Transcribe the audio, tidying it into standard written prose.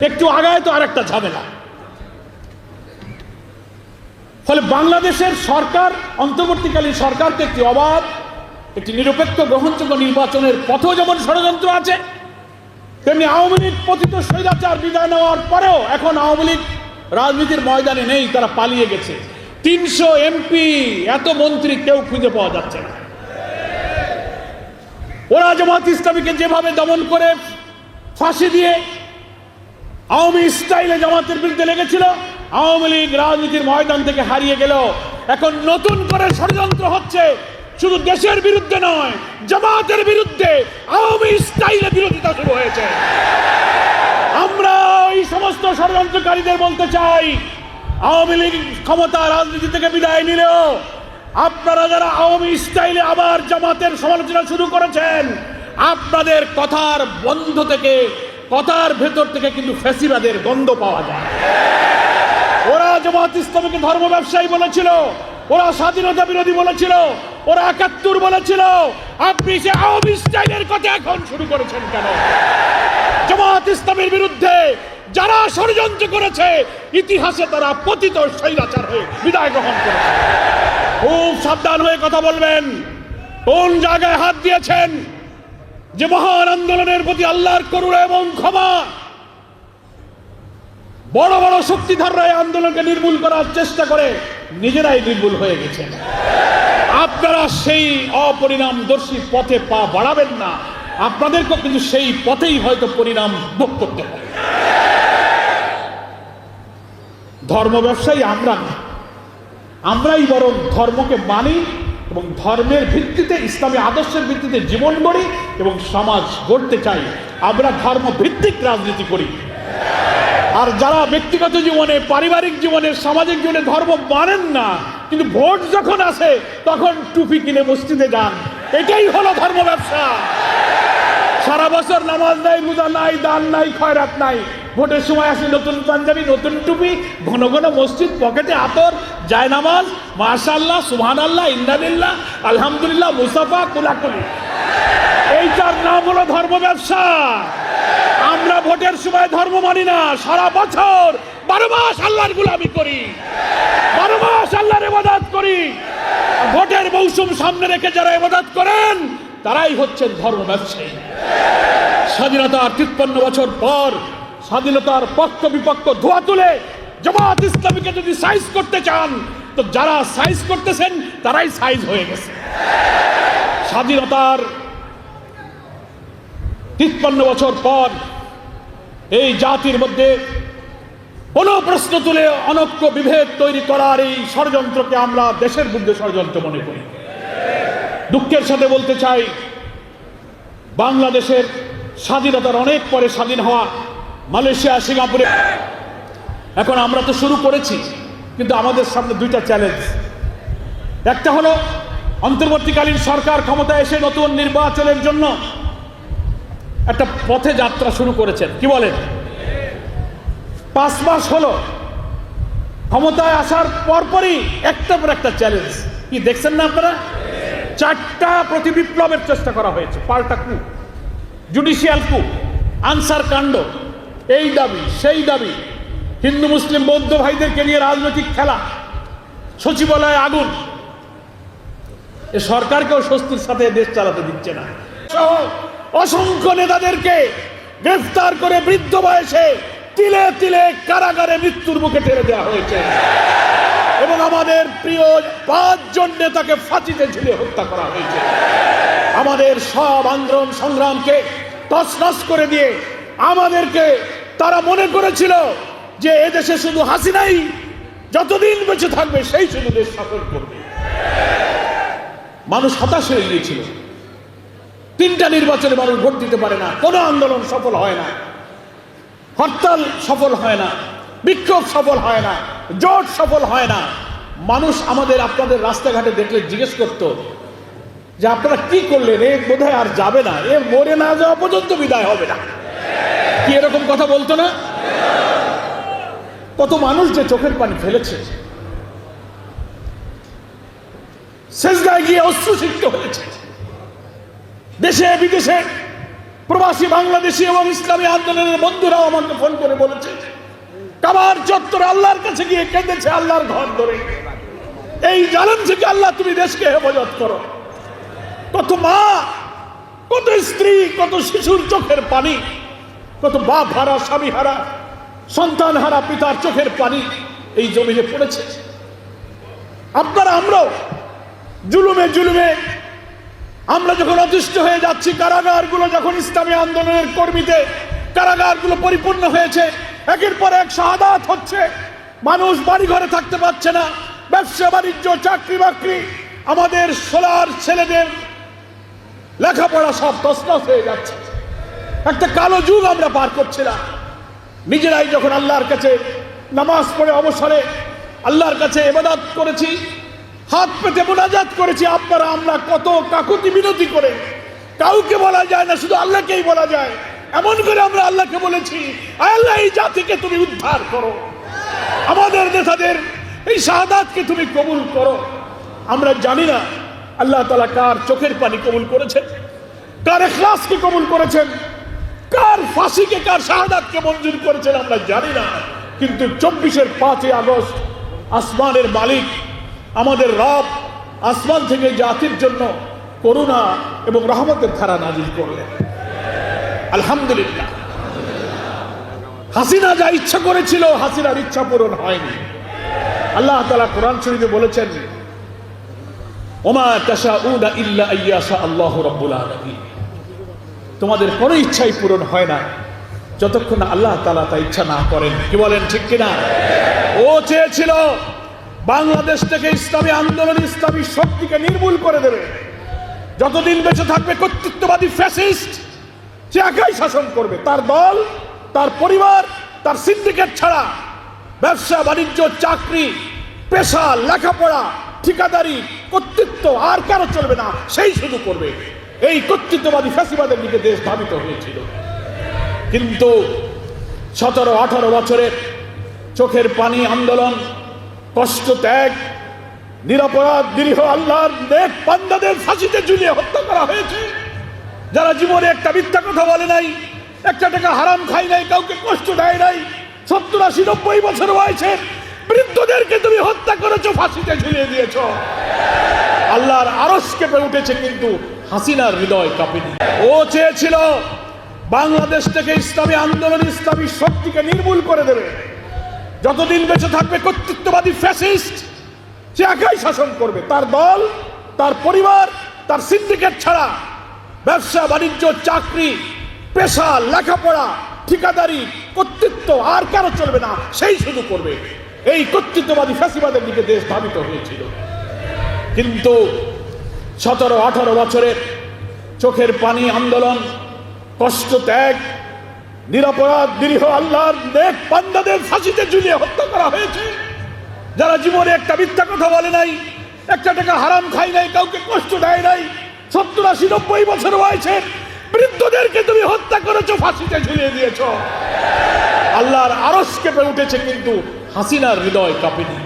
একটু আগায় তো আরেকটা ঝামেলা। ফলে বাংলাদেশের সরকার, অন্তর্বর্তীকালীন সরকারকে একটি অবাধ, একটি নিরপেক্ষ গ্রহণযোগ্য নির্বাচনের পথেও যেমন ষড়যন্ত্র আছে, তেমনি আওয়ামী লীগ পতিত স্বৈরাচার বিদায় নেওয়ার পরেও এখন আওয়ামী লীগ রাজনীতির ময়দানে নেই, তারা পালিয়ে গেছে। ৩০০ এমপি, এত মন্ত্রী কেউ খুঁজে পাওয়া যাচ্ছে না। ওরা জামাত ইসলামীকে যেভাবে দমন করে ফাঁসি দিয়ে আওয়ামী স্টাইলে জামাতের বিরুদ্ধে লেগেছিল, আওয়ামী লীগ রাজনীতির ময়দান থেকে হারিয়ে গেল। এখন নতুন করে ষড়যন্ত্র হচ্ছে, শুধু দেশের বিরুদ্ধে নয়, জামাতের বিরুদ্ধে আওয়ামী স্টাইলে বিরোধিতা শুরু হয়েছে। আমরা এই সমস্ত ষড়যন্ত্রকারীদের বলতে চাই, আওয়ামী লীগ ক্ষমতা রাজনীতি থেকে বিদায় নিলেও আপনারা যারা আওয়ামী স্টাইলে আবার জামাতের সমালোচনা শুরু করেছেন, আপনাদের কথার বন্ধ থেকে, কথার ভেতর থেকে কিন্তু ফ্যাসিবাদের গন্ধ পাওয়া যায়। ওরা জামাত ইসলামীকে ধর্ম ব্যবসায়ী বলেছিল, ওরা স্বাধীনতা বিরোধী বলেছিল, ওরা ৭১ বলেছিল। আপনি সে আওয়ামী স্টাইলের কথা এখন শুরু করেছেন কেন? জামাত ইসলামের বিরুদ্ধে যারা ষড়যন্ত্র করেছে, ইতিহাসে তারা পতিত স্বৈরাচার হয়ে বিদায় গ্রহণ করেছে। খুব সাবধান হয়ে কথা বলবেন। কোন জায়গায় হাত দিয়েছেন যে মহান আন্দোলনের প্রতি আল্লাহর করুণা এবং ক্ষমা, বড় বড় শক্তিধররা এই আন্দোলনকে নির্মূল করার চেষ্টা করে নিজেরাই নির্মূল হয়ে গেছেন। আপনারা সেই অপরিণামদর্শী পথে পা বাড়াবেন না, আপনাদেরকেও কিন্তু সেই পথেই হয়তো পরিণাম ভোগ করতে হবে। ধর্ম ব্যবসায়ী আমরা না, আমরাই বরং ধর্মকে মানি এবং ধর্মের ভিত্তিতে, ইসলামী আদর্শের ভিত্তিতে জীবন গড়ি এবং সমাজ গড়তে চাই। আমরা ধর্ম ভিত্তিক রাজনীতি করি। আর যারা ব্যক্তিগত জীবনে, পারিবারিক জীবনে, সামাজিক জীবনে ধর্ম মানেন না, কিন্তু ভোট যখন আসে তখন টুপি কিনে মসজিদে যান, এটাই হলো ধর্ম ব্যবসা। সারা বছর নামাজ নাই, রোজা নাই, দান নাই, খয়রাত নাই, ভোটের সময় আসে নতুন পাঞ্জাবি, নতুন টুপি, ঘন ঘন মসজিদ, পকেটে আতর, জায়নামাজ, মাশাআল্লাহ, সুবহানাল্লাহ, ইন্নালিল্লাহ, আলহামদুলিল্লাহ, মুসাফা, কুলাকুলি। এইটার নাম হলো ধর্ম ব্যবসা। আমরা ভোটের সময় ধর্ম মানি না, সারা বছর 12 মাস আল্লাহর গোলামি করি, 12 মাস আল্লাহর ইবাদত করি। ভোটের মৌসুম সামনে রেখে যারা ইবাদত করেন, তারাই হচ্ছেন ধর্ম ব্যবসায়ী। স্বাধীনতার 53 বছর পর স্বাধীনতার পক্ষ বিপক্ষ ধোয়া তুলে জামাত ইসলামীকে যদি সাইজ করতে চান, তো যারা সাইজ করতেছেন তারাই সাইজ হয়ে গেছে। স্বাধীনতার 53 বছর পর এই জাতির মধ্যে কোন প্রশ্ন তুলে অনৈক্য বিভেদ তৈরি করার এই ষড়যন্ত্রকে আমরা দেশের বিরুদ্ধে ষড়যন্ত্র মনে করি। দুঃখের সাথে বলতে চাই, বাংলাদেশের স্বাধীনতার অনেক পরে স্বাধীন হওয়া মালয়েশিয়া, সিঙ্গাপুরে, এখন আমরা তো শুরু করেছি, কিন্তু আমাদের সামনে দুইটা চ্যালেঞ্জ। একটা হলো অন্তর্বর্তীকালীন সরকার ক্ষমতায় এসে নতুন নির্বাচনের জন্য একটা পথে যাত্রা শুরু করেছেন। কি বলেন? 5 মাস হলো ক্ষমতায় আসার পরপরই একটার পর একটা চ্যালেঞ্জ। কি দেখছেন না আপনারা? 4টা প্রতিবিপ্লবের চেষ্টা করা হয়েছে। পাল্টা কু, জুডিশিয়াল কু, আনসার কাণ্ড, এই দাবি সেই দাবি, হিন্দু মুসলিম বৌদ্ধ ভাইদেরকে নিয়ে রাজনৈতিক খেলা, সচিবালয়ে আগুন। এ সরকারকেও স্বস্তির সাথে দেশ চালাতে দিচ্ছে না। অসংখ্য নেতাদেরকে গ্রেফতার করে বৃদ্ধ বয়সে তিলে তিলে কারাগারে মৃত্যুর মুখে ঠেলে দেওয়া হয়েছে এবং আমাদের প্রিয় 5 জন নেতাকে ফাঁসিতে ঝুলে হত্যা করা হয়েছে। আমাদের সব আন্দোলন সংগ্রামকে তছনছ করে দিয়ে আমাদেরকে তারা মনে করেছিল যে এদেশে শুধু হাসিনাই যতদিন বেঁচে থাকবে সেই শুধু দেশ শাসন করবে। মানুষ হতাশ হয়ে গিয়েছিল। 3টা নির্বাচনে মানুষ ভোট দিতে পারে না, কোনো আন্দোলন সফল হয় না, হরতাল সফল হয় না, বিক্ষোভ সফল হয় না, জোট সফল হয় না। মানুষ আমাদের, আপনাদের রাস্তাঘাটে দেখলে জিজ্ঞেস করত যে আপনারা কি করলেন, এ বোধহয় আর যাবে না, এ মরে না যাওয়া পর্যন্ত বিদায় হবে না। কি এরকম কথা বলতো না? কত মানুষ যে চোখের পানি ফেলেছে, সেজদায় গিয়ে অশ্রুসিক্ত হয়েছে। দেশে বিদেশে প্রবাসী বাংলাদেশি এবং ইসলামী আন্দোলনের বন্ধুরাও আমাকে ফোন করে বলেছে, কাবার চত্বরে আল্লাহর কাছে গিয়ে কেঁদেছে আল্লাহর ঘর ধরে, এই জালেম থেকে আল্লাহ তুমি দেশকে হেফাজত করো। কত মা, কত স্ত্রী, কত শিশুর চোখের পানি, কত বাপ হারা, স্বামী হারা, সন্তান হারা পিতার চোখের পানি এই জমিনে পড়েছে। আপনারা আমরাও জুলুমে জুলুমে আমরা যখন অতিষ্ঠ হয়ে যাচ্ছি, কারাগারগুলো যখন ইসলামী আন্দোলনের কর্মীতে কারাগারগুলো পরিপূর্ণ হয়েছে, একের পর এক শাহাদাত হচ্ছে, মানুষ বাড়ি ঘরে থাকতে পারছে না, ব্যবসা বাণিজ্য, চাকরি বাকরি, আমাদের সোলার ছেলেদের লেখাপড়া সব তছনছ হয়ে যাচ্ছে। একটা কালো যুগ আমরা পার করছিলাম। নিজেরাই যখন আল্লাহর কাছে নামাজ পড়ে অবসরে আল্লাহর কাছে ইবাদত করেছি, হাত পেতে মোনাজাত করেছি, আপনারা আমরা কত কাকুতি মিনতি করে, কাউকে বলা যায় না, শুধু আল্লাহকেই বলা যায়, এমন করে আমরা আল্লাহকে বলেছি, আল্লাহ এই জাতিকে তুমি উদ্ধার করো, আমাদের নেতাদের এই শাহাদাতকে তুমি কবুল করো। আমরা জানি না আল্লাহ তাআলা কার চোখের পানি কবুল করেছেন, কার ইখলাসকে কবুল করেছেন, কার ফাঁসিকে, কার শাহাদাতকে মঞ্জুর করেছেন আমরা জানি না। কিন্তু 24-এর 5 আগস্ট আসমানের মালিক আমাদের রব আসমান থেকে জাতির জন্য করুণা এবং রহমতের ধারা নাজিল করলেন। আলহামদুলিল্লাহ। হাসিনা যা ইচ্ছা করেছিল, হাসিনার ইচ্ছা পূরণ হয়নি। আল্লাহ তাআলা কোরআন শরীফে বলেছেন, ওমা তাশাউনা ইল্লা আইয়াশা আল্লাহু রাব্বুল আলামিন, তোমাদের কোনো ইচ্ছাই পূরণ হয় না যতক্ষণ না আল্লাহ তাআলা তা ইচ্ছা না করেন। কি বলেন, ঠিক কিনা? ও চেয়েছিল বাংলাদেশ থেকে ইসলামী আন্দোলন, ইসলামী শক্তিকে নির্মূল করে দেবে। যতদিন বেঁচে থাকবে কর্তৃত্ববাদী ফ্যাসিস্ট, সে একাই শাসন করবে, তার দল, তার পরিবার, তার সিন্ডিকেট ছাড়া ব্যবসা বাণিজ্য, চাকরি, পেশা, লেখাপড়া, ঠিকাদারি, কর্তৃত্ব আর কারো চলবে না, সেই শুধু করবে। এই কর্তৃত্ববাদী ফ্যাসিবাদের দিকে দেশ ধাবিত হয়েছিল। কিন্তু 17-18 বছরের চোখের পানি আন্দোলন, কষ্ট ত্যাগ, নিরপরাধ নিরীহ আল্লাহর নেক বান্দাদের ফাঁসিতে ঝুলিয়ে হত্যা করা হয়েছে। যারা জীবনে একটা মিথ্যা কথা বলে নাই, একটা টাকা হারাম খাই নাই, কাউকে কষ্ট দেয় নাই, 70-80-90 বছর বয়সে বৃদ্ধদেরকে তুমি হত্যা করেছো, ফাঁসিতে ঝুলিয়ে দিয়েছো। আল্লাহর আরশ কেঁপে উঠেছে, কিন্তু হাসিনার হৃদয় কাঁপেনি। ও চেয়েছিল বাংলাদেশ থেকে ইসলামী আন্দোলন, ইসলামী শক্তিকে নির্মূল করে দেবে। যতদিন বেঁচে থাকবে কর্তৃত্ববাদী ফ্যাসিস্ট, সে একাই শাসন করবে, তার দল, তার পরিবার, তার সিন্ডিকেট ছাড়া ব্যবসা বাণিজ্য, চাকরি, পেশা, লেখাপড়া, ঠিকাদারি, কর্তৃত্ব আর কারো চলবে না, সেই শুধু করবে। এই কর্তৃত্ববাদী ফ্যাসিবাদের দিকে দেশ ধাবিত হয়েছিল। কিন্তু 17-18 বছরের চোখের পানি আন্দোলন, কষ্ট ত্যাগ, নিরপরাধ নিরীহ আল্লাহর নেক বান্দাদের ফাঁসিতে ঝুলিয়ে হত্যা করা হয়েছে। যারা জীবনে একটা মিথ্যা কথা বলে নাই, একটা টাকা হারাম খাই নাই, কাউকে কষ্ট দেয় নাই, 70-80-90 বছর বয়সে বৃদ্ধদেরকে তুমি হত্যা করেছো, ফাঁসিতে ঝুলিয়ে দিয়েছো। আল্লাহর আরশ কেঁপে উঠেছে, কিন্তু হাসিনার হৃদয় কাঁপেনি।